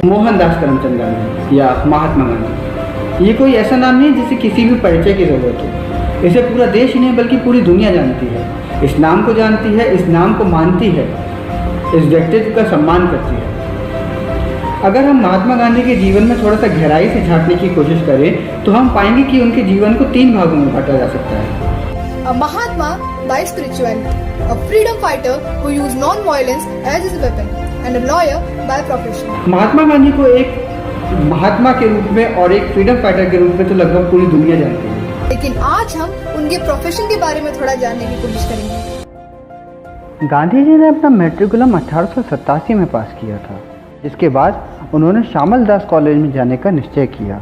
मोहनदास करमचंद गांधी या महात्मा गांधी, ये कोई ऐसा नाम नहीं जिसे किसी भी परिचय की ज़रूरत हो। इसे पूरा देश ही नहीं बल्कि पूरी दुनिया जानती है, इस नाम को जानती है, इस नाम को मानती है, इस व्यक्तित्व का सम्मान करती है। अगर हम महात्मा गांधी के जीवन में थोड़ा सा गहराई से झांकने की कोशिश करें तो हम पाएंगे कि उनके जीवन को 3 भागों में बांटा जा सकता है। A Mahatma by spirituality, a freedom fighter who used non-violence as his weapon, and a lawyer by profession. Mahatma Gandhi को एक महात्मा के रूप में और एक फ्रीडम फाइटर के रूप में तो लगभग पूरी दुनिया जानती है, लेकिन आज हम उनके प्रोफेशन के बारे में थोड़ा जानने की कोशिश करेंगे। गांधी जी ने अपना मैट्रिकुलम 1887 में पास किया था, जिसके बाद उन्होंने श्यामल दास कॉलेज में जाने का निश्चय किया।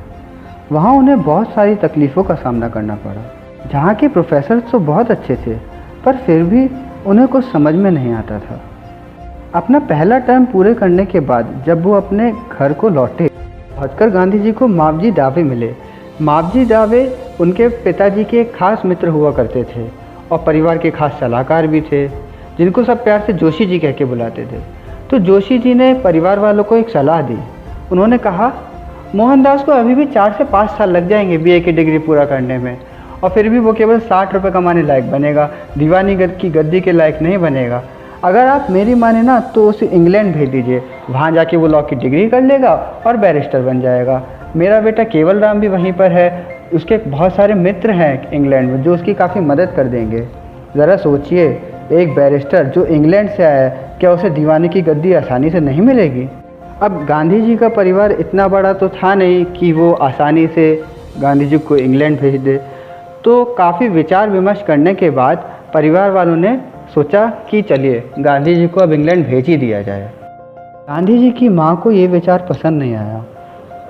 वहाँ उन्हें बहुत सारी तकलीफ़ों का सामना करना पड़ा। जहाँ के प्रोफेसर तो बहुत अच्छे थे, पर फिर भी उन्हें कुछ समझ में नहीं आता था। अपना पहला टर्म पूरे करने के बाद जब वो अपने घर को लौटे, पहुंचकर गांधी जी को मावजी दावे मिले। मावजी दावे उनके पिताजी के एक खास मित्र हुआ करते थे और परिवार के खास सलाहकार भी थे, जिनको सब प्यार से जोशी जी कह के बुलाते थे। तो जोशी जी ने परिवार वालों को एक सलाह दी। उन्होंने कहा, मोहनदास को अभी भी 4 से 5 साल लग जाएंगे बीए की डिग्री पूरा करने में, और फिर भी वो केवल 60 रुपये कमाने लायक बनेगा, दीवानी की गद्दी के लायक नहीं बनेगा। अगर आप मेरी माने ना तो उसे इंग्लैंड भेज दीजिए, वहाँ जाके वो लॉ की डिग्री कर लेगा और बैरिस्टर बन जाएगा। मेरा बेटा केवल राम भी वहीं पर है, उसके बहुत सारे मित्र हैं इंग्लैंड में जो उसकी काफ़ी मदद कर देंगे। ज़रा सोचिए, एक बैरिस्टर जो इंग्लैंड से आया है, क्या उसे दीवानी की गद्दी आसानी से नहीं मिलेगी? अब गांधी जी का परिवार इतना बड़ा तो था नहीं कि वो आसानी से गांधी जी को इंग्लैंड भेज दे। तो काफ़ी विचार विमर्श करने के बाद परिवार वालों ने सोचा कि चलिए गांधी जी को अब इंग्लैंड भेज ही दिया जाए। गांधी जी की माँ को ये विचार पसंद नहीं आया,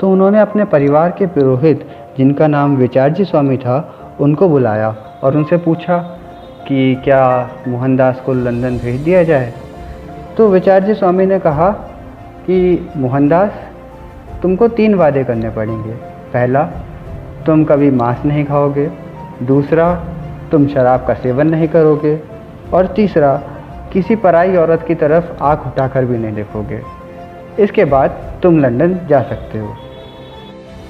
तो उन्होंने अपने परिवार के पुरोहित, जिनका नाम विचारजी स्वामी था, उनको बुलाया और उनसे पूछा कि क्या मोहनदास को लंदन भेज दिया जाए। तो विचारजी स्वामी ने कहा कि मोहनदास, तुमको 3 वादे करने पड़ेंगे। पहला, तुम कभी मांस नहीं खाओगे। दूसरा, तुम शराब का सेवन नहीं करोगे। और तीसरा, किसी पराई औरत की तरफ आँख उठाकर भी नहीं देखोगे। इसके बाद तुम लंदन जा सकते हो।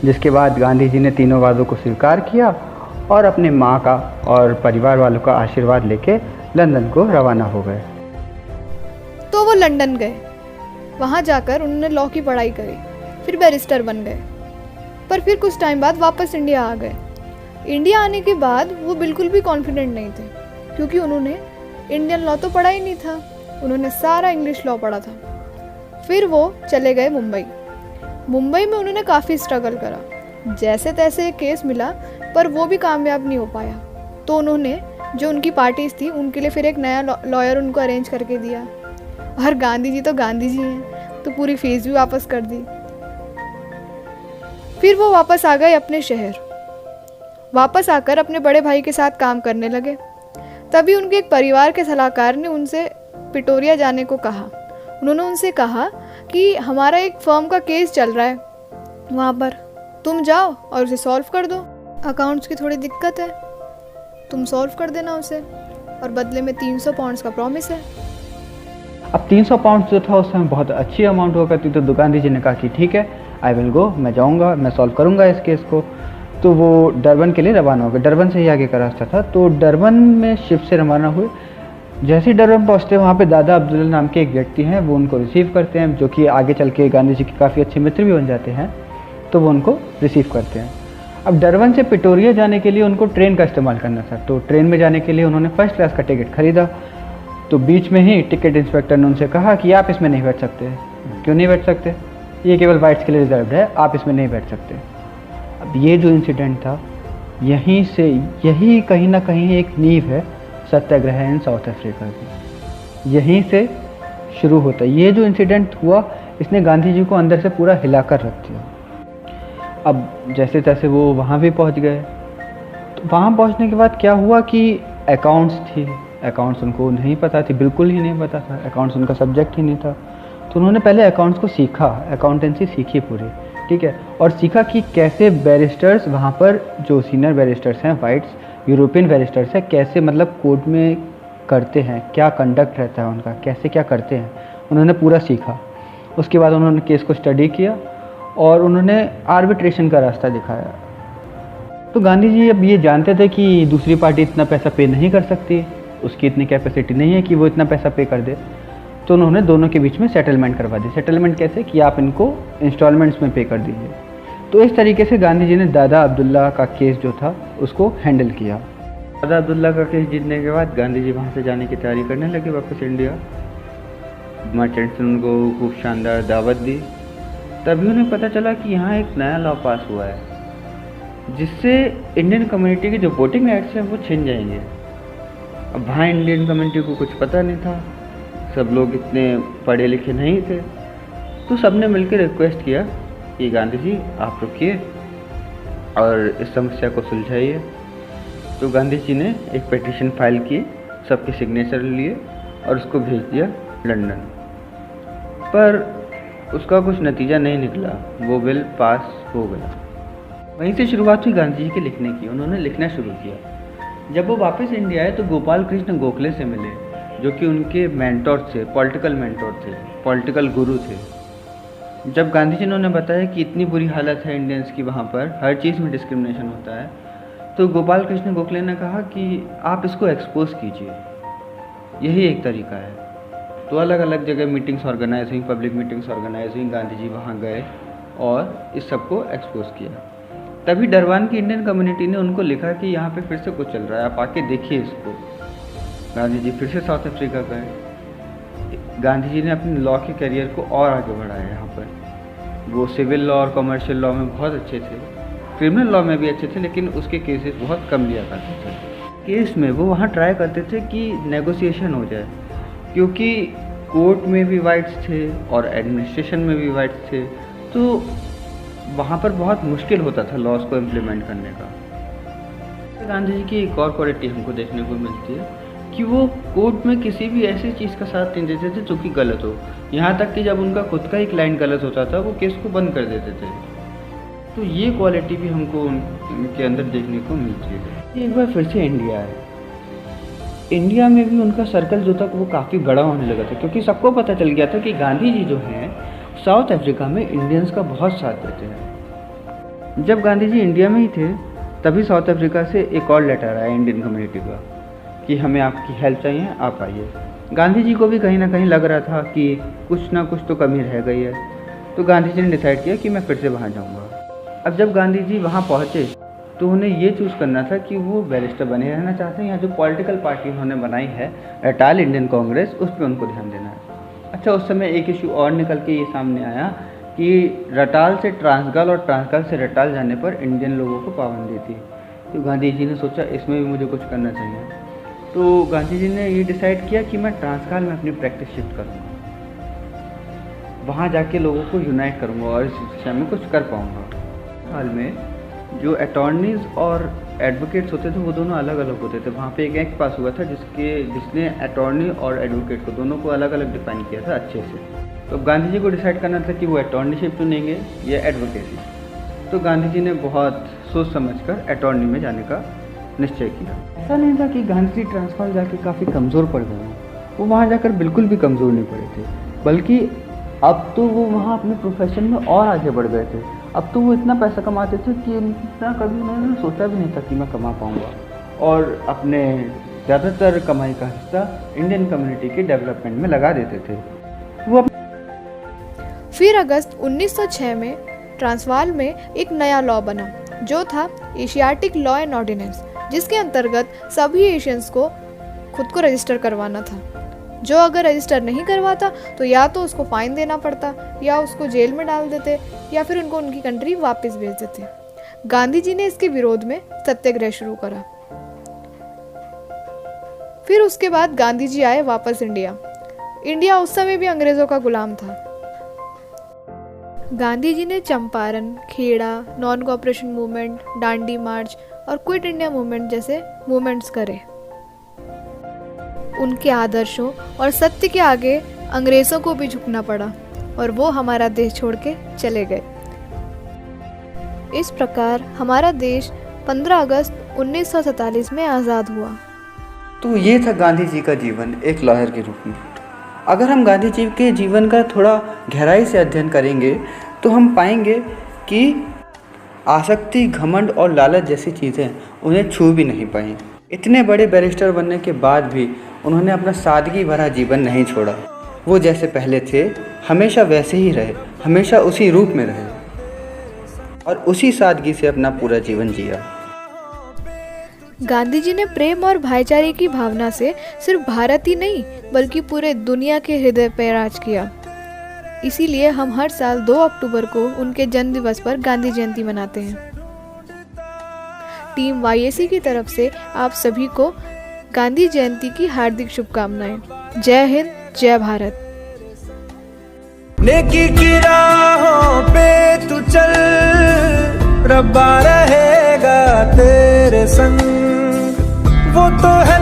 जिसके बाद गांधी जी ने तीनों वादों को स्वीकार किया और अपने माँ का और परिवार वालों का आशीर्वाद लेके लंदन को रवाना हो गए। तो वो लंदन गए। वहाँ जाकर उन्होंने लॉ की पढ़ाई करी, फिर बैरिस्टर बन गए। पर फिर कुछ टाइम बाद वापस इंडिया आ गए। इंडिया आने के बाद वो बिल्कुल भी कॉन्फिडेंट नहीं थे, क्योंकि उन्होंने इंडियन लॉ तो पढ़ा ही नहीं था, उन्होंने सारा इंग्लिश लॉ पढ़ा था। फिर वो चले गए मुंबई। मुंबई में उन्होंने काफ़ी स्ट्रगल करा, जैसे तैसे एक केस मिला, पर वो भी कामयाब नहीं हो पाया। तो उन्होंने जो उनकी पार्टीज थी उनके लिए फिर एक नया लॉयर उनको अरेंज करके दिया। और गांधी जी तो गांधी जी हैं, तो पूरी फीस भी वापस कर दी। फिर वो वापस आ गए अपने शहर। वापस आकर अपने बड़े भाई के साथ काम करने लगे। तभी उनके एक परिवार के सलाहकार ने उनसे पिटोरिया जाने को कहा। उन्होंने उनसे कहा कि हमारा एक फर्म का केस चल रहा है वहाँ पर, तुम जाओ और उसे सॉल्व कर दो। अकाउंट्स की थोड़ी दिक्कत है, तुम सॉल्व कर देना उसे, और बदले में 300 पाउंड्स का प्रॉमिस है। अब 300 पाउंड जो था उस समय बहुत अच्छी अमाउंट हुआ करती, तो गांधी जी ने कहा कि ठीक है, आई विल गो, मैं जाऊंगा, मैं सॉल्व करूंगा इस केस को। तो वो डरबन के लिए रवाना हो गए। डरबन से ही आगे का रास्ता था, तो डरबन में शिप से रवाना हुए। जैसे ही डरबन पहुँचते वहाँ पे दादा अब्दुल्ला नाम के एक व्यक्ति हैं, वो उनको रिसीव करते हैं, जो कि आगे चल के गांधी जी के काफ़ी अच्छे मित्र भी बन जाते हैं। तो वो उनको रिसीव करते हैं। अब डरबन से पिटोरिया जाने के लिए उनको ट्रेन का इस्तेमाल करना था, तो ट्रेन में जाने के लिए उन्होंने फर्स्ट क्लास का टिकट खरीदा। तो बीच में ही टिकट इंस्पेक्टर ने उनसे कहा कि आप इसमें नहीं बैठ सकते। क्यों नहीं बैठ सकते? ये केवल वाइट्स के लिए रिजर्व्ड है, आप इसमें नहीं बैठ सकते। अब ये जो इंसिडेंट था, यही कहीं ना कहीं एक नींव है सत्याग्रह इन साउथ अफ्रीका की। यहीं से शुरू होता है। ये जो इंसिडेंट हुआ, इसने गांधी जी को अंदर से पूरा हिलाकर रख दिया। अब जैसे तैसे वो वहाँ भी पहुँच गए। तो वहाँ पहुँचने के बाद क्या हुआ कि अकाउंट्स थी, अकाउंट्स उनको नहीं पता थी, बिल्कुल ही नहीं पता था, अकाउंट्स उनका सब्जेक्ट ही नहीं था। तो उन्होंने पहले अकाउंट्स को सीखा, अकाउंटेंसी सीखी पूरी, ठीक है, और सीखा कि कैसे बैरिस्टर्स वहाँ पर जो सीनियर बैरिस्टर्स हैं, वाइट्स यूरोपियन बैरिस्टर्स हैं, कैसे मतलब कोर्ट में करते हैं, क्या कंडक्ट रहता है उनका, कैसे क्या करते हैं, उन्होंने पूरा सीखा। उसके बाद उन्होंने केस को स्टडी किया और उन्होंने आर्बिट्रेशन का रास्ता दिखाया। तो गांधी जी अब ये जानते थे कि दूसरी पार्टी इतना पैसा पे नहीं कर सकती, उसकी इतनी कैपेसिटी नहीं है कि वो इतना पैसा पे कर दे। तो उन्होंने दोनों के बीच में सेटलमेंट करवा दी। सेटलमेंट कैसे कि आप इनको इंस्टॉलमेंट्स में पे कर दीजिए। तो इस तरीके से गांधी जी ने दादा अब्दुल्ला का केस जो था उसको हैंडल किया। दादा अब्दुल्ला का केस जीतने के बाद गांधी जी वहाँ से जाने की तैयारी करने लगे वापस इंडिया। मर्चेंट्स ने उनको खूब शानदार दावत दी। तभी उन्हें पता चला कि यहाँ एक नया लॉ पास हुआ है जिससे इंडियन कम्युनिटी के जो वोटिंग राइट्स हैं वो छिन जाएंगे। अब वहाँ इंडियन कम्युनिटी को कुछ पता नहीं था, सब लोग इतने पढ़े लिखे नहीं थे। तो सब ने मिलकर रिक्वेस्ट किया कि गांधी जी आप रुकिए और इस समस्या को सुलझाइए। तो गांधी जी ने एक पिटीशन फाइल की, सबके सिग्नेचर लिए और उसको भेज दिया लंदन। पर उसका कुछ नतीजा नहीं निकला, वो बिल पास हो गया। वहीं से शुरुआत हुई गांधी जी के लिखने की। उन्होंने लिखना शुरू किया। जब वो वापस इंडिया आए तो गोपाल कृष्ण गोखले से मिले, जो कि उनके मेंटोर थे, पॉलिटिकल मेंटोर थे, पॉलिटिकल गुरु थे। जब गांधी जी ने उन्हें बताया कि इतनी बुरी हालत है इंडियंस की, वहाँ पर हर चीज़ में डिस्क्रिमिनेशन होता है, तो गोपाल कृष्ण गोखले ने कहा कि आप इसको एक्सपोज कीजिए, यही एक तरीका है। तो अलग अलग जगह मीटिंग्स ऑर्गेनाइज हुई, पब्लिक मीटिंग्स ऑर्गेनाइज हुई। गांधी जी वहाँ गए और इस सब को एक्सपोज किया। तभी डरवान की इंडियन कम्युनिटी ने उनको लिखा कि यहाँ पे फिर से कुछ चल रहा है, आप आके देखिए इसको। गांधी जी फिर से साउथ अफ्रीका गए। गांधी जी ने अपने लॉ के करियर को और आगे बढ़ाया। यहाँ पर वो सिविल लॉ और कमर्शियल लॉ में बहुत अच्छे थे, क्रिमिनल लॉ में भी अच्छे थे, लेकिन उसके केसेस बहुत कम लिया करते थे। केस में वो वहाँ ट्राई करते थे कि नेगोशिएशन हो जाए, क्योंकि कोर्ट में भी वाइट्स थे और एडमिनिस्ट्रेशन में भी वाइट्स थे। तो वहाँ पर बहुत मुश्किल होता था लॉज को इम्प्लीमेंट करने का। गांधी जी की एक और क्वालिटी हमको देखने को मिलती है कि वो कोर्ट में किसी भी ऐसी चीज़ का साथ नहीं देते थे जो कि गलत हो। यहाँ तक कि जब उनका खुद का ही क्लाइंट गलत होता था वो केस को बंद कर देते थे। तो ये क्वालिटी भी हमको उनके अंदर देखने को मिलती है। एक बार फिर से इंडिया आए। इंडिया में भी उनका सर्कल जो था वो काफ़ी बड़ा होने लगा था, क्योंकि सबको पता चल गया था कि गांधी जी जो हैं साउथ अफ्रीका में इंडियंस का बहुत साथ देते हैं। जब गांधी जी इंडिया में ही थे तभी साउथ अफ्रीका से एक और लेटर आया इंडियन कम्युनिटी का कि हमें आपकी हेल्प चाहिए, आप आइए। गांधी जी को भी कहीं ना कहीं लग रहा था कि कुछ ना कुछ तो कमी रह गई है। तो गांधी जी ने डिसाइड किया कि मैं फिर से वहाँ जाऊँगा। अब जब गांधी जी वहाँ पहुँचे तो उन्हें ये चूज़ करना था कि वो बैरिस्टर बने रहना चाहते हैं या जो पॉलिटिकल पार्टी उन्होंने बनाई है रटाल इंडियन कांग्रेस, उस पर उनको ध्यान देना है। अच्छा, उस समय एक इशू और निकल के ये सामने आया कि रटाल से ट्रांसगाल और ट्रांसगाल से रटाल जाने पर इंडियन लोगों को पाबंदी थी। तो गांधी जी ने सोचा इसमें भी मुझे कुछ करना चाहिए। तो गांधी जी ने ये डिसाइड किया कि मैं ट्रांसगाल में अपनी प्रैक्टिस शिफ्ट करूँगा, वहाँ जाके लोगों को यूनाइट करूँगा और इस दिशा में कुछ कर पाऊँगा। हाल में जो अटॉर्नीज़ और एडवोकेट्स होते थे वो दोनों अलग अलग होते थे। वहाँ पे एक एक्ट पास हुआ था जिसने अटॉर्नी और एडवोकेट को दोनों को अलग अलग डिफाइन किया था अच्छे से। तो गांधी जी को डिसाइड करना था कि वो अटॉर्नीशिप चुनेंगे या एडवोकेसी। तो गांधी जी ने बहुत सोच समझकर अटॉर्नी में जाने का निश्चय किया। ऐसा नहीं था कि गांधी जी ट्रांसफार जाके काफ़ी कमज़ोर पड़ गए हैं, वो वहाँ जाकर बिल्कुल भी कमज़ोर नहीं पड़े थे, बल्कि अब तो वो वहाँ अपने प्रोफेशन में और आगे बढ़ गए थे। अब तो वो इतना पैसा कमाते थे कि इतना कभी उन्होंने सोचा भी नहीं था कि मैं कमा पाऊँगा, और अपने ज़्यादातर कमाई का हिस्सा इंडियन कम्युनिटी के डेवलपमेंट में लगा देते थे। वो फिर अगस्त 1906 में ट्रांसवाल में एक नया लॉ बना जो था एशियाटिक लॉ एंड ऑर्डिनेंस, जिसके अंतर्गत सभी एशियंस को खुद को रजिस्टर करवाना था। जो अगर रजिस्टर नहीं करवाता तो या तो उसको फाइन देना पड़ता, या उसको जेल में डाल देते, या फिर उनको उनकी कंट्री वापस भेज देते। गांधी जी ने इसके विरोध में सत्याग्रह शुरू करा। फिर उसके बाद गांधी जी आए वापस इंडिया। इंडिया उस समय भी अंग्रेजों का गुलाम था। गांधी जी ने Champaran, Kheda, non cooperation movement, Dandi march और क्विट इंडिया मूवमेंट जैसे मूवमेंट्स करे। उनके आदर्शों और सत्य के आगे अंग्रेजों को भी झुकना पड़ा और वो हमारा देश छोड़ के चले गए। इस प्रकार हमारा देश 15 अगस्त 1947 में आज़ाद हुआ। तो ये था गांधी जी का जीवन एक लॉयर के रूप में। अगर हम गांधी जी के जीवन का थोड़ा गहराई से अध्ययन करेंगे तो हम पाएंगे कि आसक्ति, घमंड और लालच जैसी चीज़ें उन्हें छू भी नहीं पाई। इतने बड़े बैरिस्टर बनने के बाद भी उन्होंने अपना सादगी भरा जीवन नहीं छोड़ा। वो जैसे पहले थे हमेशा वैसे ही रहे, हमेशा उसी रूप में रहे और उसी सादगी से अपना पूरा जीवन जिया। गांधी जी ने प्रेम और भाईचारे की भावना से सिर्फ भारत ही नहीं बल्कि पूरे दुनिया के हृदय पर राज किया। इसीलिए हम हर साल 2 अक्टूबर को उनके जन्म दिवस पर गांधी जयंती मनाते हैं। टीम YAC की तरफ से आप सभी को गांधी जयंती की हार्दिक शुभकामनाएं। जय हिंद, जय भारत। नेकी की राहों पे तू चल, रब्बा रहेगा तेरे संग। वो तो है